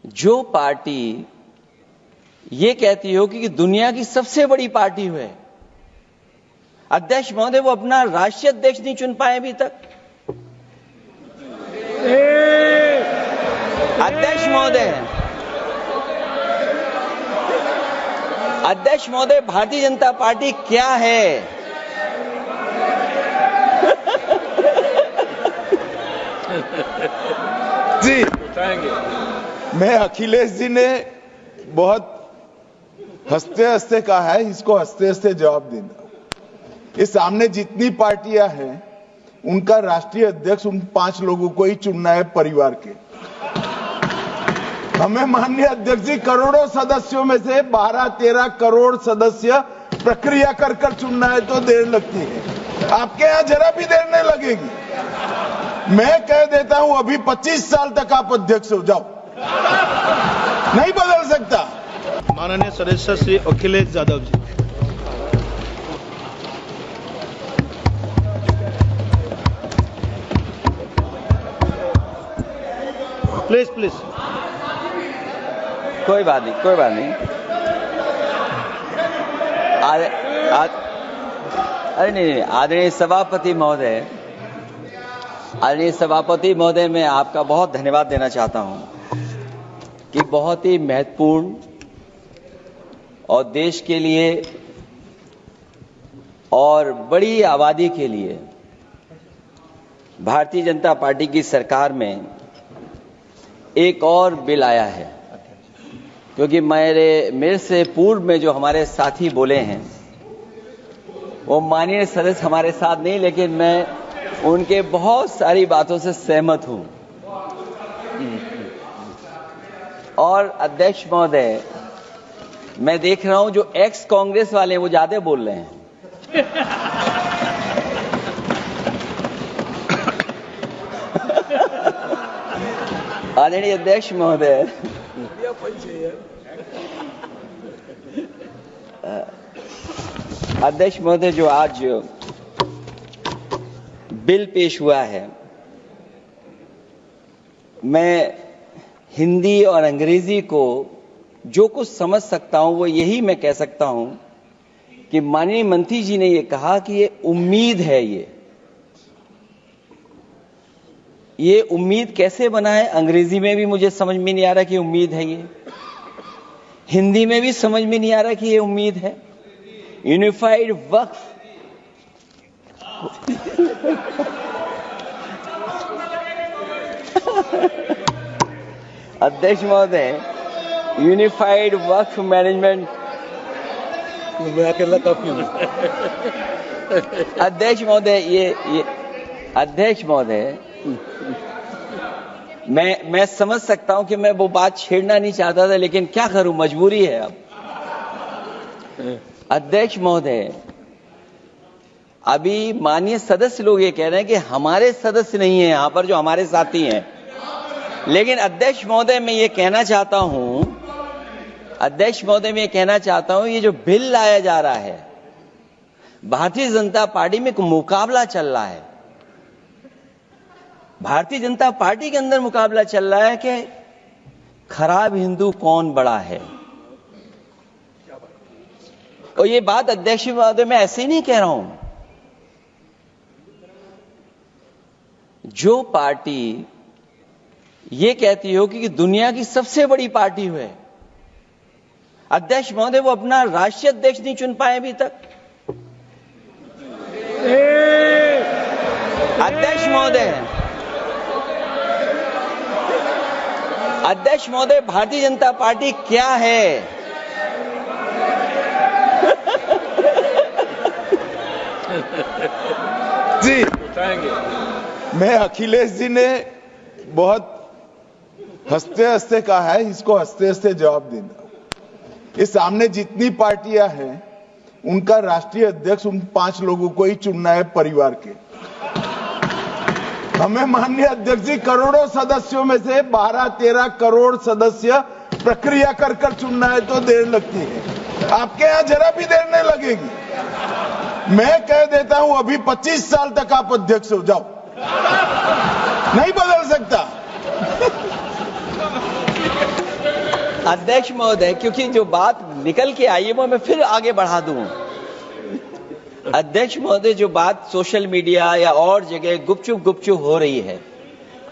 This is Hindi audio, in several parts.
जो पार्टी ये कहती हो कि दुनिया की सबसे बड़ी पार्टी है, अध्यक्ष महोदय वो अपना राष्ट्रीय अध्यक्ष नहीं चुन पाए अभी तक। अध्यक्ष महोदय भारतीय जनता पार्टी क्या है? जी, मैं अखिलेश जी ने बहुत हंसते हंसते कहा है, इसको हंसते हंसते जवाब देना। इस सामने जितनी पार्टियां हैं उनका राष्ट्रीय अध्यक्ष उन 5 लोगों को ही चुनना है परिवार के। हमें माननीय अध्यक्ष जी करोड़ों सदस्यों में से 12-13 करोड़ सदस्य प्रक्रिया कर चुनना है तो देर लगती है। आपके यहां जरा भी देर नहीं लगेगी। मैं कह देता हूं अभी 25 साल तक आप अध्यक्ष हो जाओ, नहीं बदल सकता। माननीय सदस्य श्री अखिलेश यादव जी। Please please. कोई बात नहीं। अरे नहीं, आदरणीय सभापति महोदय, मैं आपका बहुत धन्यवाद देना चाहता हूं कि बहुत ही महत्वपूर्ण और देश के लिए और बड़ी आबादी के लिए भारतीय जनता पार्टी की सरकार में एक और बिल आया है। क्योंकि मेरे से पूर्व में जो हमारे साथी बोले हैं वो माननीय सदस्य हमारे साथ नहीं, लेकिन मैं उनके बहुत सारी बातों से सहमत हूं। और अध्यक्ष महोदय, मैं देख रहा हूं जो एक्स कांग्रेस वाले वो ज्यादा बोल रहे हैं। आदरणीय अध्यक्ष महोदय, जो आज बिल पेश हुआ है, मैं हिंदी और अंग्रेजी को जो कुछ समझ सकता हूं वो यही मैं कह सकता हूं कि माननीय मंत्री जी ने ये कहा कि ये उम्मीद है। ये उम्मीद कैसे बना है? अंग्रेजी में भी मुझे समझ में नहीं आ रहा कि उम्मीद है ये, हिंदी में भी समझ में नहीं आ रहा कि ये उम्मीद है। यूनिफाइड वक्फ अध्यक्ष महोदय, यूनिफाइड वक्फ मैनेजमेंट, अध्यक्ष महोदय, मैं समझ सकता हूं कि मैं वो बात छेड़ना नहीं चाहता था, लेकिन क्या करूं, मजबूरी है अब। अध्यक्ष महोदय, अभी माननीय सदस्य लोग ये कह रहे हैं कि हमारे सदस्य नहीं है यहां पर जो हमारे साथी हैं, लेकिन अध्यक्ष महोदय मैं ये कहना चाहता हूं, ये जो बिल लाया जा रहा है, भारतीय जनता पार्टी में एक मुकाबला चल रहा है। भारतीय जनता पार्टी के अंदर मुकाबला चल रहा है कि खराब हिंदू कौन बड़ा है। और ये बात अध्यक्ष महोदय मैं ऐसे ही नहीं कह रहा हूं। जो पार्टी ये कहती हो कि दुनिया की सबसे बड़ी पार्टी है, अध्यक्ष महोदय वो अपना राष्ट्रीय अध्यक्ष नहीं चुन पाए अभी तक। अध्यक्ष महोदय भारतीय जनता पार्टी क्या है? जी, मैं अखिलेश जी ने बहुत हंसते हंसते कहा है, इसको हंसते हंसते जवाब देना। इस सामने जितनी पार्टियां हैं उनका राष्ट्रीय अध्यक्ष उन 5 लोगों को ही चुनना है परिवार के। हमें माननीय अध्यक्ष जी करोड़ों सदस्यों में से 12-13 करोड़ सदस्य प्रक्रिया कर चुनना है तो देर लगती है। आपके यहां जरा भी देर नहीं लगेगी। मैं कह देता हूं अभी 25 साल तक आप अध्यक्ष हो जाओ, नहीं बदल सकता। अध्यक्ष महोदय, क्योंकि जो बात निकल के आई है वो मैं फिर आगे बढ़ा दूं। अध्यक्ष महोदय, जो बात सोशल मीडिया या और जगह गुपचुप हो रही है,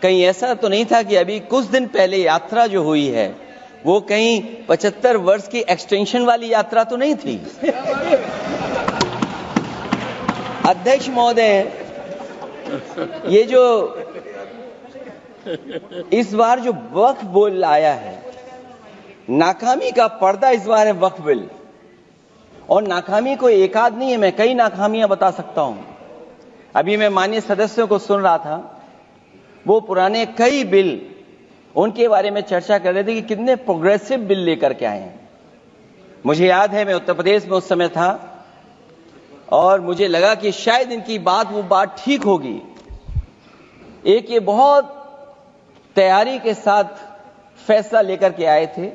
कहीं ऐसा तो नहीं था कि अभी कुछ दिन पहले यात्रा जो हुई है वो कहीं 75 वर्ष की एक्सटेंशन वाली यात्रा तो नहीं थी। अध्यक्ष महोदय, ये जो इस बार जो वक्फ बिल आया है, नाकामी का पर्दा इस बार है वक्फ बिल। और नाकामी कोई एक आध नहीं है, मैं कई नाकामियां बता सकता हूं। अभी मैं माननीय सदस्यों को सुन रहा था, वो पुराने कई बिल उनके बारे में चर्चा कर रहे थे कि कितने प्रोग्रेसिव बिल लेकर के आए हैं। मुझे याद है, मैं उत्तर प्रदेश में उस समय था और मुझे लगा कि शायद इनकी वो बात ठीक होगी। एक ये बहुत तैयारी के साथ फैसला लेकर के आए थे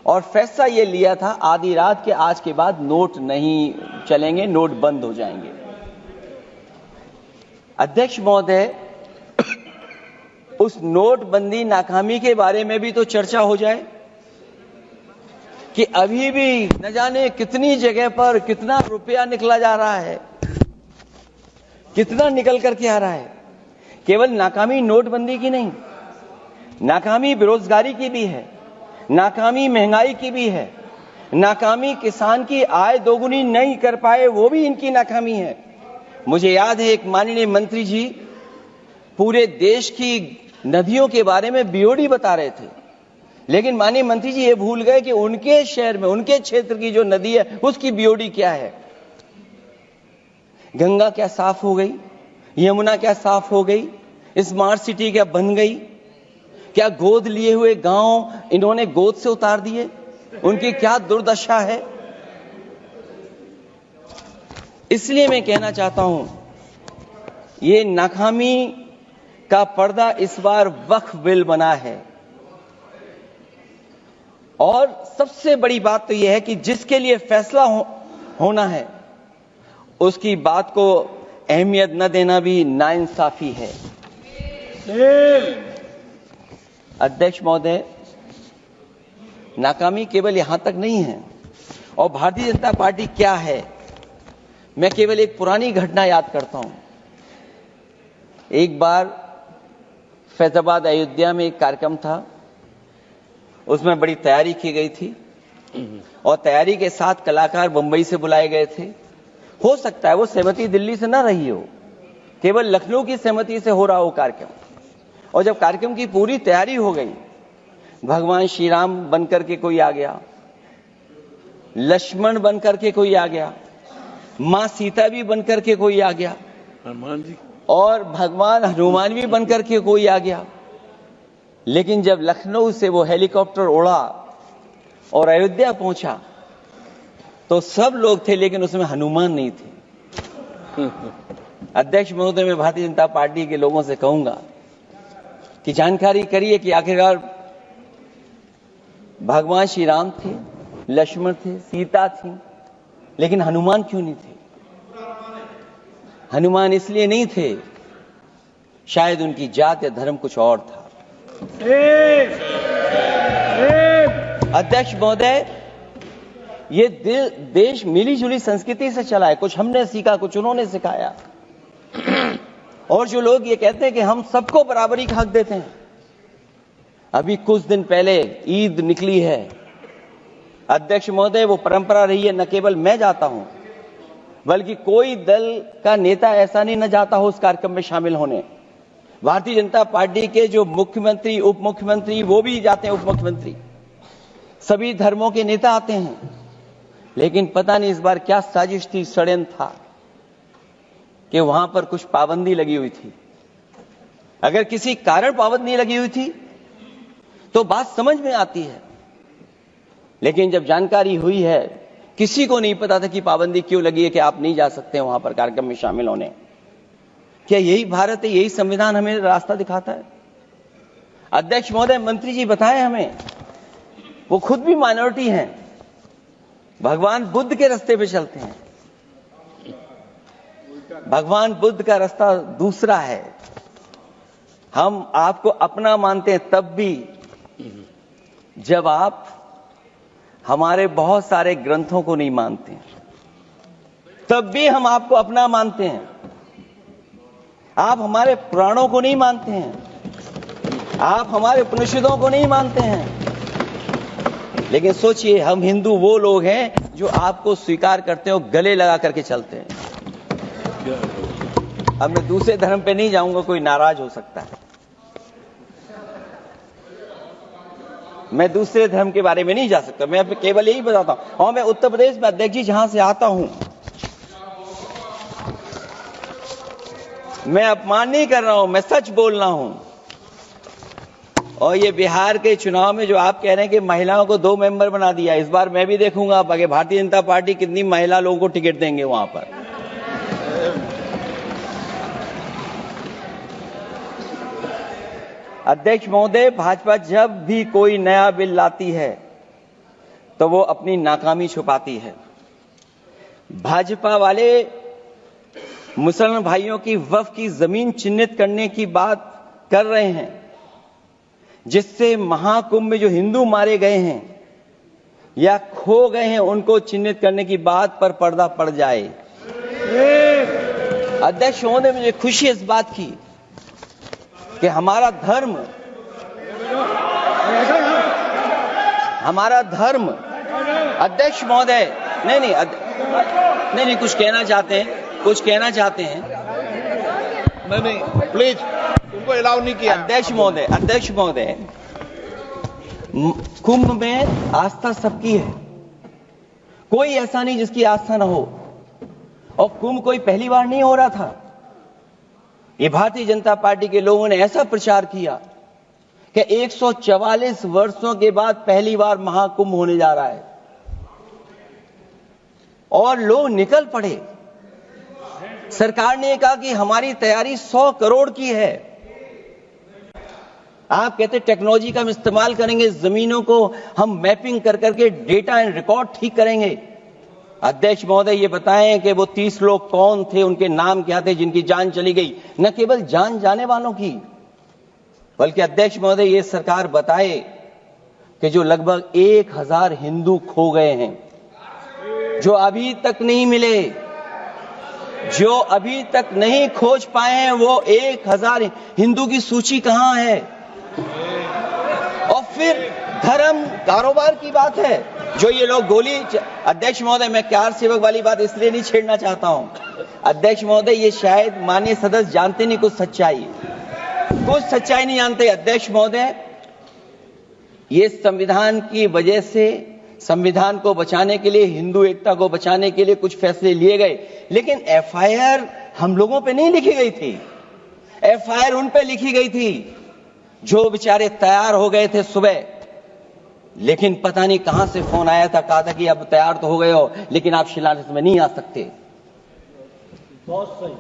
और फैसला ये लिया था आधी रात के आज के बाद नोट नहीं चलेंगे, नोट बंद हो जाएंगे। अध्यक्ष महोदय, उस नोटबंदी नाकामी के बारे में भी तो चर्चा हो जाए कि अभी भी न जाने कितनी जगह पर कितना रुपया निकला जा रहा है, कितना निकल करके आ रहा है। केवल नाकामी नोटबंदी की नहीं, नाकामी बेरोजगारी की भी है, नाकामी महंगाई की भी है, नाकामी किसान की आय दोगुनी नहीं कर पाए वो भी इनकी नाकामी है। मुझे याद है, एक माननीय मंत्री जी पूरे देश की नदियों के बारे में बीओडी बता रहे थे, लेकिन माननीय मंत्री जी ये भूल गए कि उनके शहर में, उनके क्षेत्र की जो नदी है उसकी बीओडी क्या है। गंगा क्या साफ हो गई, यमुना क्या साफ हो गई, स्मार्ट सिटी क्या बन गई, क्या गोद लिए हुए गांव इन्होंने गोद से उतार दिए, उनकी क्या दुर्दशा है। इसलिए मैं कहना चाहता हूं, ये नाकामी का पर्दा इस बार वक्फ बिल बना है। और सबसे बड़ी बात तो यह है कि जिसके लिए फैसला होना है उसकी बात को अहमियत न देना भी नाइंसाफी है। अध्यक्ष महोदय, नाकामी केवल यहां तक नहीं है। और भारतीय जनता पार्टी क्या है, मैं केवल एक पुरानी घटना याद करता हूं। एक बार फैजाबाद अयोध्या में एक कार्यक्रम था, उसमें बड़ी तैयारी की गई थी और तैयारी के साथ कलाकार मुंबई से बुलाए गए थे। हो सकता है वो सहमति दिल्ली से ना रही हो, केवल लखनऊ की सहमति से हो रहा हो कार्यक्रम। और जब कार्यक्रम की पूरी तैयारी हो गई, भगवान श्री राम बनकर के कोई आ गया, लक्ष्मण बनकर के कोई आ गया, मां सीता भी बनकर के कोई आ गया, हनुमान जी और भगवान हनुमान भी बनकर के कोई आ गया। लेकिन जब लखनऊ से वो हेलीकॉप्टर उड़ा और अयोध्या पहुंचा तो सब लोग थे, लेकिन उसमें हनुमान नहीं थे। अध्यक्ष महोदय, मैं भारतीय जनता पार्टी के लोगों से कहूंगा कि जानकारी करिए कि आखिरकार भगवान श्री राम थे, लक्ष्मण थे, सीता थी, लेकिन हनुमान क्यों नहीं थे। हनुमान इसलिए नहीं थे, शायद उनकी जात या धर्म कुछ और था। अध्यक्ष महोदय, ये देश मिली जुली संस्कृति से चला है। कुछ हमने सीखा, कुछ उन्होंने सिखाया। और जो लोग ये कहते हैं कि हम सबको बराबरी का हक देते हैं, अभी कुछ दिन पहले ईद निकली है। अध्यक्ष महोदय, वो परंपरा रही है, न केवल मैं जाता हूं बल्कि कोई दल का नेता ऐसा नहीं न जाता हो उस कार्यक्रम में शामिल होने। भारतीय जनता पार्टी के जो मुख्यमंत्री, उप मुख्यमंत्री, वो भी जाते हैं, उप मुख्यमंत्री, सभी धर्मों के नेता आते हैं। लेकिन पता नहीं इस बार क्या साजिश थी, षड्यंत्र था कि वहां पर कुछ पाबंदी लगी हुई थी। अगर किसी कारण पाबंदी लगी हुई थी तो बात समझ में आती है, लेकिन जब जानकारी हुई है, किसी को नहीं पता था कि पाबंदी क्यों लगी है कि आप नहीं जा सकते वहां पर कार्यक्रम में शामिल होने। क्या यही भारत है, यही संविधान हमें रास्ता दिखाता है? अध्यक्ष महोदय, मंत्री जी बताएं हमें, वो खुद भी माइनॉरिटी हैं, भगवान बुद्ध के रास्ते पे चलते हैं। भगवान बुद्ध का रास्ता दूसरा है। हम आपको अपना मानते हैं तब भी, जब आप हमारे बहुत सारे ग्रंथों को नहीं मानते, तब भी हम आपको अपना मानते हैं। आप हमारे पुराणों को नहीं मानते हैं, आप हमारे उपनिषदों को नहीं मानते हैं। लेकिन सोचिए, हम हिंदू वो लोग हैं जो आपको स्वीकार करते हैं और गले लगा करके चलते हैं। अब मैं दूसरे धर्म पे नहीं जाऊंगा, कोई नाराज हो सकता है। मैं दूसरे धर्म के बारे में नहीं जा सकता, मैं केवल यही बताता हूं। और मैं उत्तर प्रदेश में अध्यक्ष जी जहां से आता हूं, मैं अपमान नहीं कर रहा हूं, मैं सच बोल रहा हूं। और ये बिहार के चुनाव में जो आप कह रहे हैं कि महिलाओं को 2 मेंबर बना दिया, इस बार मैं भी देखूंगा आगे भारतीय जनता पार्टी कितनी महिला लोगों को टिकट देंगे वहां पर। अध्यक्ष महोदय, भाजपा जब भी कोई नया बिल लाती है तो वो अपनी नाकामी छुपाती है। भाजपा वाले मुसलमान भाइयों की वक्फ की जमीन चिन्हित करने की बात कर रहे हैं, जिससे महाकुंभ में जो हिंदू मारे गए हैं या खो गए हैं उनको चिन्हित करने की बात पर पर्दा पड़ जाए। अध्यक्ष महोदय, मुझे खुशी है इस बात की कि हमारा धर्म अध्यक्ष महोदय नहीं कुछ कहना चाहते हैं नहीं प्लीज, तुमको अलाउ नहीं किया। अध्यक्ष महोदय, कुंभ में आस्था सबकी है, कोई ऐसा नहीं जिसकी आस्था ना हो। और कुंभ कोई पहली बार नहीं हो रहा था। ये भारतीय जनता पार्टी के लोगों ने ऐसा प्रचार किया कि 144 वर्षों के बाद पहली बार महाकुंभ होने जा रहा है और लोग निकल पड़े। सरकार ने कहा कि हमारी तैयारी 100 करोड़ की है। आप कहते टेक्नोलॉजी का हम इस्तेमाल करेंगे, जमीनों को हम मैपिंग कर करके डेटा एंड रिकॉर्ड ठीक करेंगे। अध्यक्ष महोदय, ये बताएं कि वो 30 लोग कौन थे, उनके नाम क्या थे जिनकी जान चली गई। न केवल जान जाने वालों की, बल्कि अध्यक्ष महोदय ये सरकार बताए कि जो लगभग 1000 हिंदू खो गए हैं, जो अभी तक नहीं मिले, जो अभी तक नहीं खोज पाए हैं, वो 1000 हिंदू की सूची कहां है? और फिर धर्म कारोबार की बात है, जो ये लोग गोली। अध्यक्ष महोदय, मैं कार सेवक वाली बात इसलिए नहीं छेड़ना चाहता हूं। अध्यक्ष महोदय, ये शायद माननीय सदस्य जानते नहीं कुछ सच्चाई नहीं जानते। अध्यक्ष महोदय, ये संविधान की वजह से, संविधान को बचाने के लिए, हिंदू एकता को बचाने के लिए कुछ फैसले लिए गए, लेकिन एफआईआर हम लोगों पे नहीं लिखी गई थी। एफआईआर उन पे लिखी गई थी जो बेचारे तैयार हो गए थे सुबह, लेकिन पता नहीं कहां से फोन आया था, कहा था कि अब तैयार तो हो गए हो, लेकिन आप शिलान्यास में नहीं आ सकते। बहुत सही।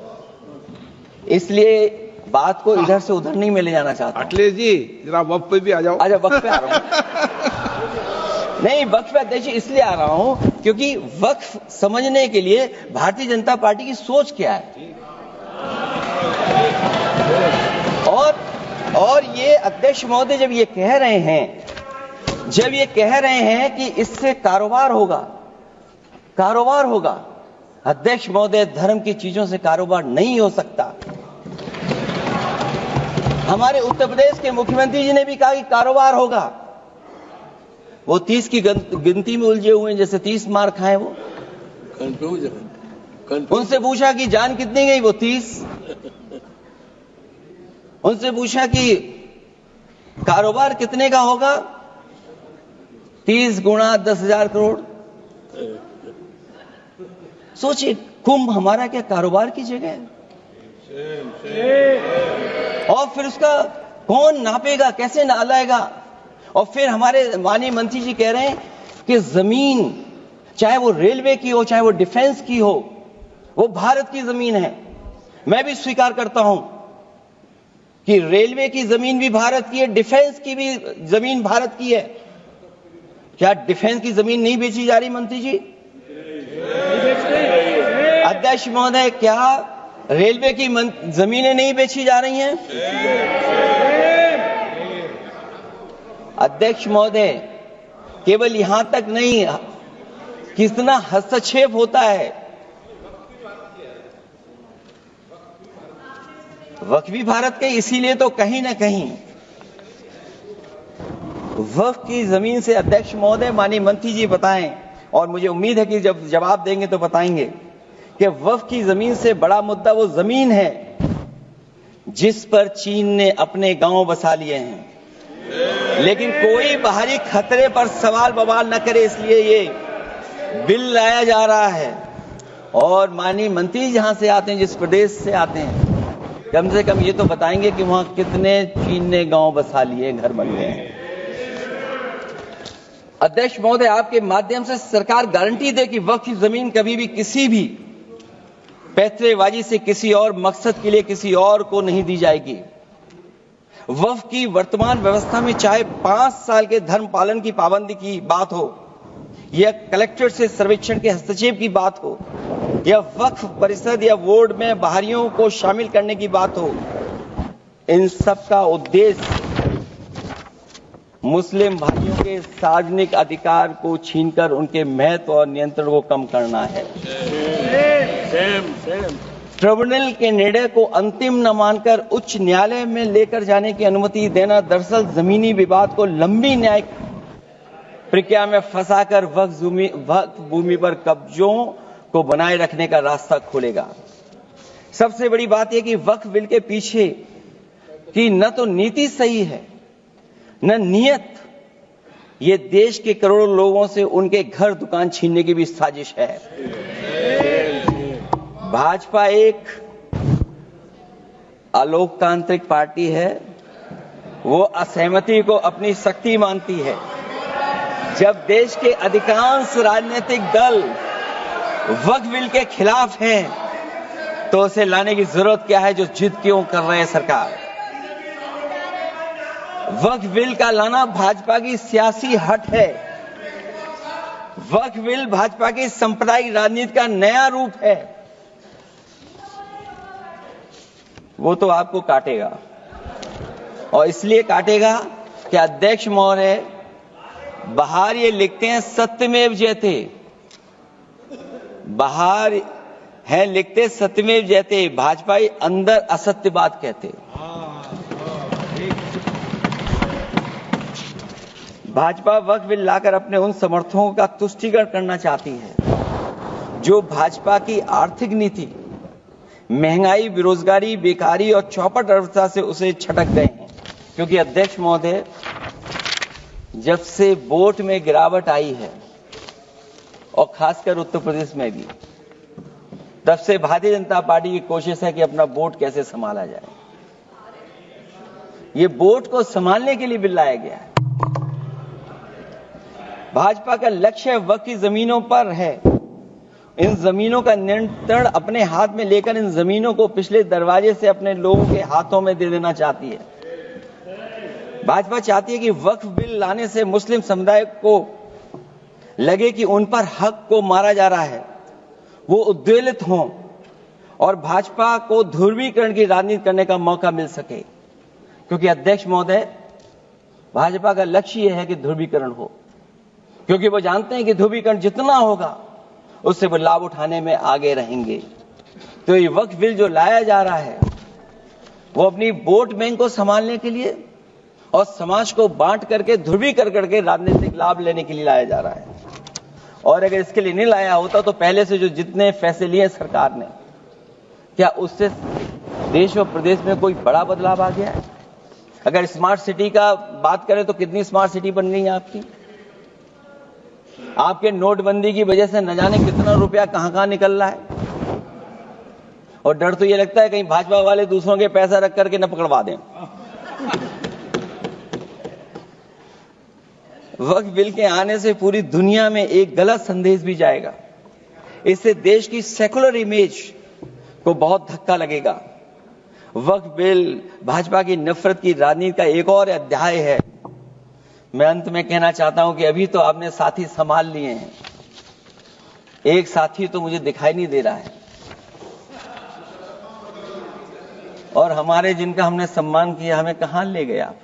इसलिए बात को इधर से उधर नहीं में ले जाना चाहता। अखिलेश जी, जरा वक्त पे भी आ जाओ। अच्छा, वक्त पे आ रहा हूं। नहीं, वक्त पे अध्यक्ष इसलिए आ रहा हूं क्योंकि वक्त समझने के लिए भारतीय जनता पार्टी की सोच क्या है। और ये अध्यक्ष महोदय जब ये कह रहे हैं कि इससे कारोबार होगा, अध्यक्ष महोदय, धर्म की चीजों से कारोबार नहीं हो सकता। हमारे उत्तर प्रदेश के मुख्यमंत्री जी ने भी कहा कि कारोबार होगा। वो 30 की गिनती में उलझे हुए हैं, जैसे 30 मार खाए वो। उनसे पूछा कि जान कितनी गई, वो 30। उनसे पूछा कि कारोबार कितने का होगा, 30 गुणा 10,000 करोड़। सोचिए, कुंभ हमारा क्या कारोबार की जगह है? और फिर उसका कौन नापेगा, कैसे नालाएगा? और फिर हमारे माननीय मंत्री जी कह रहे हैं कि जमीन, चाहे वो रेलवे की हो, चाहे वो डिफेंस की हो, वो भारत की जमीन है। मैं भी स्वीकार करता हूं कि रेलवे की जमीन भी भारत की है, डिफेंस की भी जमीन भारत की है। क्या डिफेंस की जमीन नहीं बेची जा रही मंत्री जी? अध्यक्ष महोदय, क्या रेलवे की जमीनें नहीं बेची जा रही हैं? अध्यक्ष महोदय, केवल यहां तक नहीं, कितना हस्तक्षेप होता है। वक्फ भी भारत के, इसीलिए तो कहीं ना कहीं वक्फ की जमीन से, अध्यक्ष महोदय, माननीय मंत्री जी बताएं, और मुझे उम्मीद है कि जब जवाब देंगे तो बताएंगे कि वक्फ की जमीन से बड़ा मुद्दा वो जमीन है जिस पर चीन ने अपने गांव बसा लिए हैं, लेकिन कोई बाहरी खतरे पर सवाल बवाल न करे, इसलिए ये बिल लाया जा रहा है। और माननीय मंत्री जहां से आते हैं, जिस प्रदेश से आते हैं, कम से कम ये तो बताएंगे कि वहां कितने चीन ने गांव बसा लिए, घर बन गए हैं। अध्यक्ष महोदय, आपके माध्यम से सरकार गारंटी दे कि वक्फ की जमीन कभी भी किसी भी पैतरेबाजी से किसी और मकसद के लिए किसी और को नहीं दी जाएगी। वक्फ की वर्तमान व्यवस्था में चाहे 5 साल के धर्म पालन की पाबंदी की बात हो, या कलेक्टर से सर्वेक्षण के हस्तक्षेप की बात हो, या वक्फ परिषद या बोर्ड में बाहरियों को शामिल करने की बात हो, इन सब का उद्देश्य मुस्लिम भाइयों के सार्वजनिक अधिकार को छीनकर उनके महत्व और नियंत्रण को कम करना है। ट्रिब्यूनल के निर्णय को अंतिम न मानकर उच्च न्यायालय में लेकर जाने की अनुमति देना दरअसल जमीनी विवाद को लंबी न्यायिक प्रक्रिया में फंसाकर वक्फ भूमि पर कब्जों को बनाए रखने का रास्ता खोलेगा। सबसे बड़ी बात यह कि वक्फ बिल के पीछे की न तो नीति सही है, न नियत, ये देश के करोड़ों लोगों से उनके घर दुकान छीनने की भी साजिश है। भाजपा एक अलोकतांत्रिक पार्टी है, वो असहमति को अपनी शक्ति मानती है। जब देश के अधिकांश राजनीतिक दल वक्फ बिल के खिलाफ हैं, तो उसे लाने की जरूरत क्या है, जो जिद क्यों कर रहे हैं सरकार। वक्फ बिल का लाना भाजपा की सियासी हट है। वक्फ बिल भाजपा की सांप्रदायिक राजनीति का नया रूप है। वो तो आपको काटेगा, और इसलिए काटेगा कि अध्यक्ष महोदय बाहर ये लिखते हैं सत्यमेव जयते, बाहर है लिखते सत्यमेव जयते, भाजपाई अंदर असत्य बात कहते। भाजपा वक्फ बिल लाकर अपने उन समर्थकों का तुष्टीकरण करना चाहती है जो भाजपा की आर्थिक नीति, महंगाई, बेरोजगारी, बेकारी और चौपट अर्थव्यवस्था से उसे छटक गए हैं। क्योंकि अध्यक्ष महोदय, जब से वोट में गिरावट आई है, और खासकर उत्तर प्रदेश में भी, तब से भारतीय जनता पार्टी की कोशिश है कि अपना वोट कैसे संभाला जाए। ये वोट को संभालने के लिए बिल लाया गया है। भाजपा का लक्ष्य वक्फ की जमीनों पर है। इन जमीनों का नियंत्रण अपने हाथ में लेकर इन जमीनों को पिछले दरवाजे से अपने लोगों के हाथों में दे देना चाहती है। भाजपा चाहती है कि वक्फ बिल लाने से मुस्लिम समुदाय को लगे कि उन पर हक को मारा जा रहा है, वो उद्वेलित हों और भाजपा को ध्रुवीकरण की राजनीति करने का मौका मिल सके। क्योंकि अध्यक्ष महोदय, भाजपा का लक्ष्य यह है कि ध्रुवीकरण हो, क्योंकि वो जानते हैं कि ध्रुवीकरण जितना होगा उससे वो लाभ उठाने में आगे रहेंगे। तो ये वक्फ बिल जो लाया जा रहा है, वो अपनी वोट बैंक को संभालने के लिए और समाज को बांट करके ध्रुवीकरण करके राजनीतिक लाभ लेने के लिए लाया जा रहा है। और अगर इसके लिए नहीं लाया होता तो पहले से जो जितने फैसले लिए सरकार ने, क्या उससे देश और प्रदेश में कोई बड़ा बदलाव आ गया है? अगर स्मार्ट सिटी का बात करें तो कितनी स्मार्ट सिटी बन गई है आपकी? आपके नोटबंदी की वजह से न जाने कितना रुपया कहां निकल रहा है। और डर तो ये लगता है कहीं भाजपा वाले दूसरों के पैसा रख करके न पकड़वा दें। वक्फ बिल के आने से पूरी दुनिया में एक गलत संदेश भी जाएगा। इससे देश की सेकुलर इमेज को बहुत धक्का लगेगा। वक्फ बिल भाजपा की नफरत की राजनीति का एक और अध्याय है। मैं अंत में कहना चाहता हूं कि अभी तो आपने साथी संभाल लिए हैं, एक साथी तो मुझे दिखाई नहीं दे रहा है। और हमारे जिनका हमने सम्मान किया, हमें कहां ले गए आप?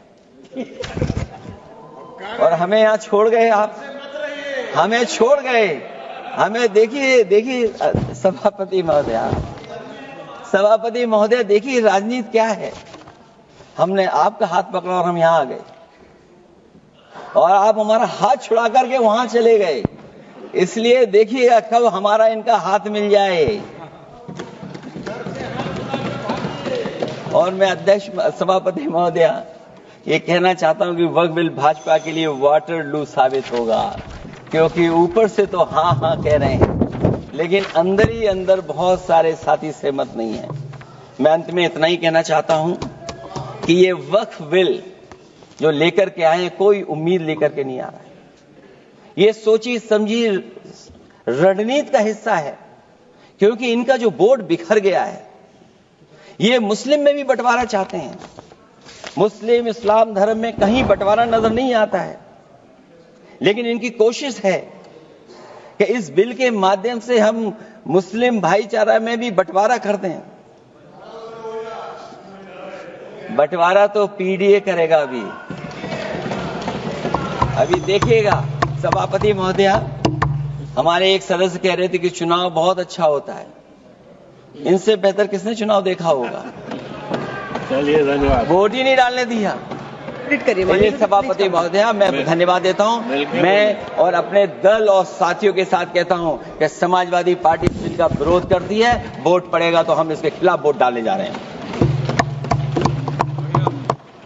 और हमें यहाँ छोड़ गए आप, हमें छोड़ गए। हमें देखिए सभापति महोदय देखिए राजनीति क्या है। हमने आपका हाथ पकड़ा और हम यहाँ आ गए और आप हमारा हाथ छुड़ा करके वहां चले गए। इसलिए देखिएगा कब हमारा इनका हाथ मिल जाए। और मैं अध्यक्ष सभापति महोदय ये कहना चाहता हूं कि वक्फ बिल भाजपा के लिए वाटरलू साबित होगा, क्योंकि ऊपर से तो हाँ हाँ कह रहे हैं, लेकिन अंदर ही अंदर बहुत सारे साथी सहमत नहीं है। मैं अंत में इतना ही कहना चाहता हूं कि ये वक्फ बिल जो लेकर के आए कोई उम्मीद लेकर के नहीं आ रहा है। ये सोची समझी रणनीति का हिस्सा है, क्योंकि इनका जो बोर्ड बिखर गया है, ये मुस्लिम में भी बंटवारा चाहते हैं। मुस्लिम इस्लाम धर्म में कहीं बंटवारा नजर नहीं आता है, लेकिन इनकी कोशिश है कि इस बिल के माध्यम से हम मुस्लिम भाईचारा में भी बंटवारा करते हैं। बंटवारा तो पीडीए करेगा। अभी देखिएगा सभापति महोदय, हमारे एक सदस्य कह रहे थे कि चुनाव बहुत अच्छा होता है। इनसे बेहतर किसने चुनाव देखा होगा? चलिए धन्यवाद। वोट ही नहीं डालने दिया। सभापति महोदय मैं धन्यवाद देता हूं। मैं और अपने दल और साथियों के साथ कहता हूं कि समाजवादी पार्टी बिल का विरोध करती है। वोट पड़ेगा तो हम इसके खिलाफ वोट डालने जा रहे हैं।